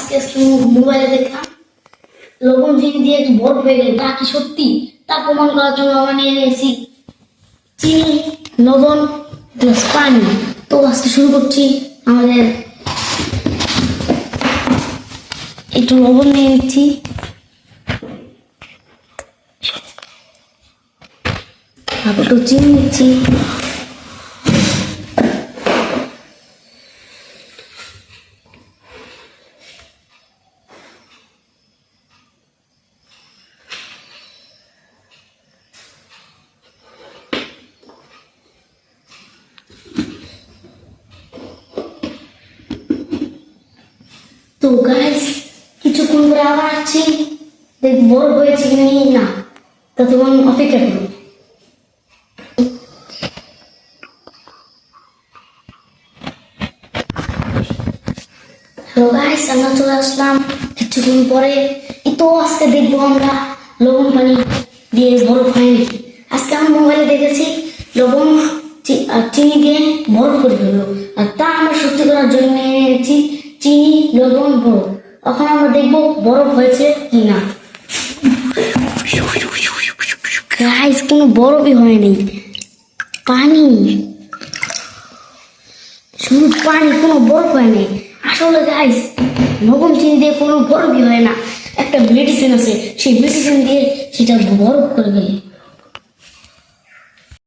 আজকে মোবাইলে দেখলাম লবণ চিনি দিয়ে বরফ হয়ে গেল, তা কি সত্যি? তা প্রমাণ করার জন্য আমরা নিয়ে নিয়েছি চিনি, লবণ প্লাস পানি। তো আজকে শুরু করছি। আমাদের একটু লবণ নিয়ে নিচ্ছি, তারপর একটু চিনি নিচ্ছি, তো গাইস কিছুক্ষণ পরে আবার আসছি, দেখ বরফ হয়েছে কি না, ততক্ষণ অপেক্ষা করুন। হ্যালো গাইস, আমরা চলে আসলাম কিছুক্ষণ পরে। তো আজকে দেখবো আমরা লবণ পানি দিয়ে বরফ হয় নাকি। আজকে আমার মোবাইলে দেখেছি লবণ আর চিনি দিয়ে বরফ করে ফেললো, আর তা আমরা সত্যি করার জন্য নিয়ে নিয়েছি চিনি, লবণ, বরফ। এখন আমরা দেখবো বরফ হয়েছে কি না। গাইস কোনো বরফই হয়নি, পানি, শুধু পানি, কোনো বরফ হয়নি। আসলে গাইস লবণ চিনি দিয়ে কোনো বরফই হয় না। একটা মেডিসিন আছে, সেই মেডিসিন দিয়ে সেটা বরফ করে ফেলে।